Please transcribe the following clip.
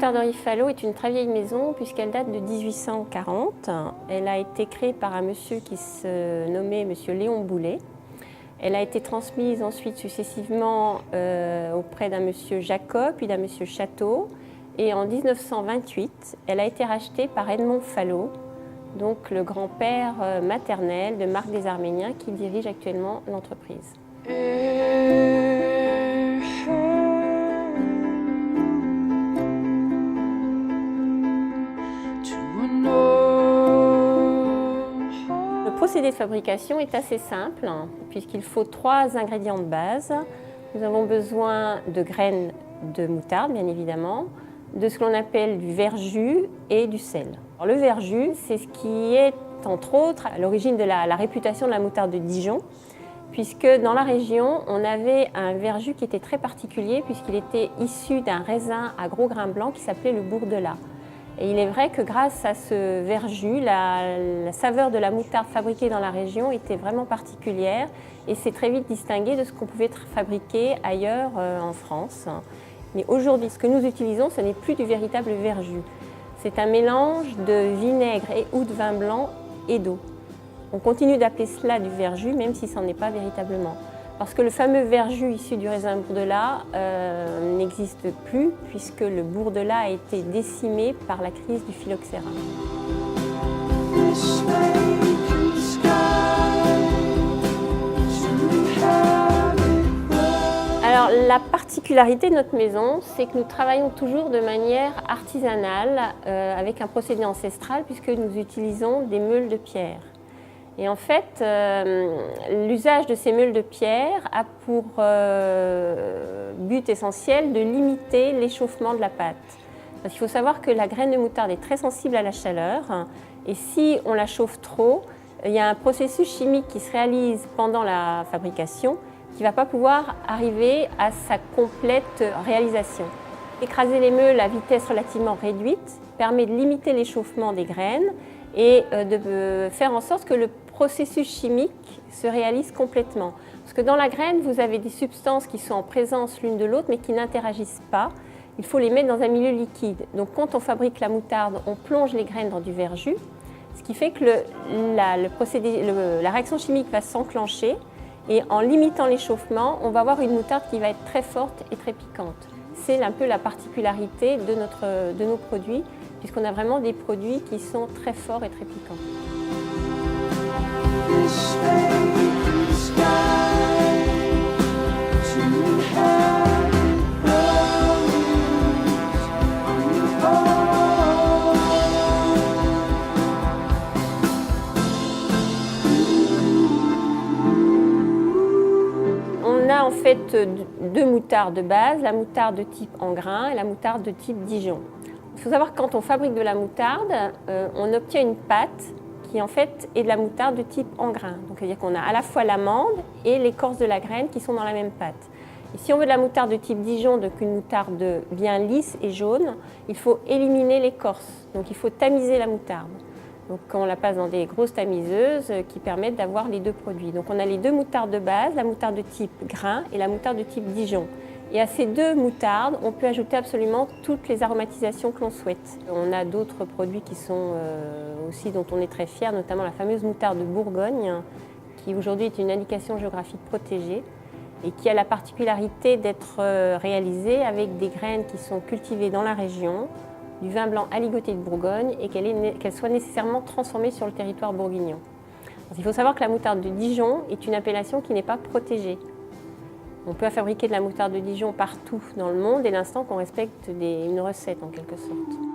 moutarderie Falot est une très vieille maison puisqu'elle date de 1840. Elle a été créée par un monsieur qui se nommait monsieur Léon Boulet. Elle a été transmise ensuite successivement auprès d'un monsieur Jacob, puis d'un monsieur Château. Et en 1928, elle a été rachetée par Edmond Falot, donc le grand-père maternel de Marc des Arméniens qui dirige actuellement l'entreprise. Le procédé de fabrication est assez simple puisqu'il faut 3 ingrédients de base. Nous avons besoin de graines de moutarde, bien évidemment, de ce que l'on appelle du verjus et du sel. Alors, le verjus, c'est ce qui est, entre autres, à l'origine de la réputation de la moutarde de Dijon, puisque dans la région, on avait un verjus qui était très particulier puisqu'il était issu d'un raisin à gros grains blancs qui s'appelait le bourdelat. Et il est vrai que grâce à ce verjus, la saveur de la moutarde fabriquée dans la région était vraiment particulière et s'est très vite distinguée de ce qu'on pouvait fabriquer ailleurs en France. Mais aujourd'hui, ce que nous utilisons, ce n'est plus du véritable verjus. C'est un mélange de vinaigre ou de vin blanc et d'eau. On continue d'appeler cela du verjus, même si ce n'en est pas véritablement. Parce que le fameux verjus issu du raisin bourdelat n'existe plus, puisque le bourdelat a été décimé par la crise du phylloxéra. Alors, la particularité de notre maison, c'est que nous travaillons toujours de manière artisanale, avec un procédé ancestral, puisque nous utilisons des meules de pierre. Et en fait, l'usage de ces meules de pierre a pour but essentiel de limiter l'échauffement de la pâte. Parce qu'il faut savoir que la graine de moutarde est très sensible à la chaleur et si on la chauffe trop, il y a un processus chimique qui se réalise pendant la fabrication qui ne va pas pouvoir arriver à sa complète réalisation. Écraser les meules à vitesse relativement réduite permet de limiter l'échauffement des graines et de faire en sorte que le processus chimique se réalise complètement. Parce que dans la graine, vous avez des substances qui sont en présence l'une de l'autre mais qui n'interagissent pas. Il faut les mettre dans un milieu liquide. Donc quand on fabrique la moutarde, on plonge les graines dans du verjus, ce qui fait que la réaction chimique va s'enclencher et en limitant l'échauffement, on va avoir une moutarde qui va être très forte et très piquante. C'est un peu la particularité de nos produits, puisqu'on a vraiment des produits qui sont très forts et très piquants. On a en fait 2 moutardes de base, la moutarde de type en grains et la moutarde de type Dijon. Il faut savoir que quand on fabrique de la moutarde, on obtient une pâte qui en fait est de la moutarde de type en grains. Donc c'est-à-dire qu'on a à la fois l'amande et l'écorce de la graine qui sont dans la même pâte. Et si on veut de la moutarde de type Dijon, donc une moutarde bien lisse et jaune, il faut éliminer l'écorce. Donc il faut tamiser la moutarde. Donc on la passe dans des grosses tamiseuses qui permettent d'avoir les 2 produits. Donc on a les 2 moutardes de base, la moutarde de type grain et la moutarde de type Dijon. Et à ces 2 moutardes, on peut ajouter absolument toutes les aromatisations que l'on souhaite. On a d'autres produits qui sont aussi dont on est très fiers, notamment la fameuse moutarde de Bourgogne, qui aujourd'hui est une indication géographique protégée et qui a la particularité d'être réalisée avec des graines qui sont cultivées dans la région, du vin blanc aligoté de Bourgogne et qu'elle soit nécessairement transformée sur le territoire bourguignon. Il faut savoir que la moutarde de Dijon est une appellation qui n'est pas protégée. On peut fabriquer de la moutarde de Dijon partout dans le monde dès l'instant qu'on respecte une recette en quelque sorte.